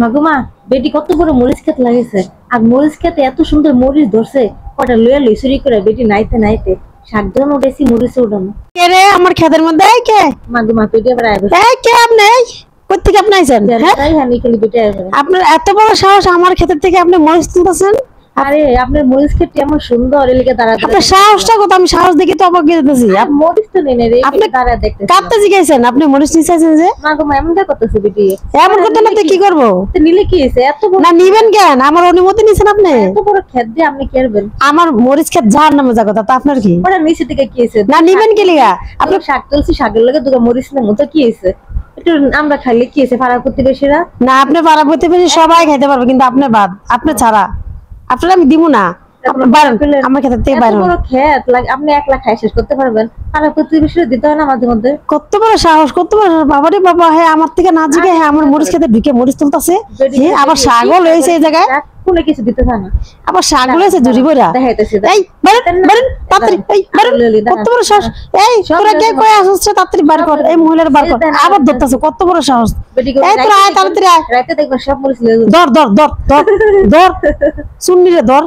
মাগুমা বেটি কত বড় মরিচ ক্ষেত লাগিয়েছে, আর মরিচ ক্ষেতে এত সুন্দর মরিচ ধরছে, কটা লইয়া লই চুরি করে বেটি নাইতে নাইতে শাক জন উঠেছি মরিচ উঠানো। কে রে আমার ক্ষেতের মধ্যে? এই কে? মাগুমা পেটে আবার আইবে এই কে আপনি? কই থেকে আপনি আইছেন? হ্যাঁ, তাই হানি খালি বেটে আইবে। আপনার এত বড় সাহস আমার ক্ষেতের থেকে আপনি মরিচ তুলতেছেন? আরে আপনার মরিচ ক্ষেতটি এমন সুন্দর, এলিকে দাঁড়া আপনার সাহসটা কত? আমি সাহস দেখি তো অবাক হয়ে যেতেছি। মরিচ তো নেই রে, আপনি দাঁড়া দেখতে কাটতে জিগাইছেন? আপনি মরিচ নিছেন যে? মাগুমা এমন করতেছে বেটি। এমন করতে না কি করব? তো নিলে কি হয়েছে? এত বড় না নিবেন কেন? আমার অনুমতি নিছেন আপনি? এত বড় ক্ষেত দিয়ে আপনি কি করবেন? আমার মরিচ ক্ষেত যার নামে যা কথা, তা আপনার কি? ওটা নিচে থেকে কি হয়েছে? না নিবেন কি লিগা? আপনি শাক তুলছি, শাকের লগে দুটো মরিচ নেবো তো কি হয়েছে? একটু আমরা খাইলে কি হয়েছে? পাড়া প্রতিবেশীরা না আপনি পাড়া প্রতিবেশী সবাই খাইতে পারবে, কিন্তু আপনি বাদ, আপনি ছাড়া আপনার আমি দিব না। আমার ক্ষেতের থেকে বাইরে বড় ক্ষেত আপনি একলা খাই শেষ করতে পারবেন? পাড়া প্রতিবেশীরা দিতে হয় না মাঝে মধ্যে? কত বড় সাহস, কত বড় বাবারে বাবা! হ্যাঁ আমার থেকে না জিগে, হ্যাঁ আমার মরিচ খেতে ঢুকে মরিচ তুলতাছে। হ্যাঁ আবার ছাগল হয়েছে এই জায়গায়, কোনো কিছু দিতে হয় না। আবার ছাগল হয়েছে জুড়ি বইরা। দেখাইতেছি এই বারেন বারেন তাড়াতাড়ি, এই বারেন, কত বড় সাহস! এই তোরা কে কই আসছ? তাড়াতাড়ি বার কর, এই মহিলার বার কর। আবার ধরতাছে, কত বড় সাহস! এই তোরা আয় তাড়াতাড়ি আয়, রাতে দেখবেন সব মরিচ ধর ধর ধর ধর ধর, সুন্নি রে ধর।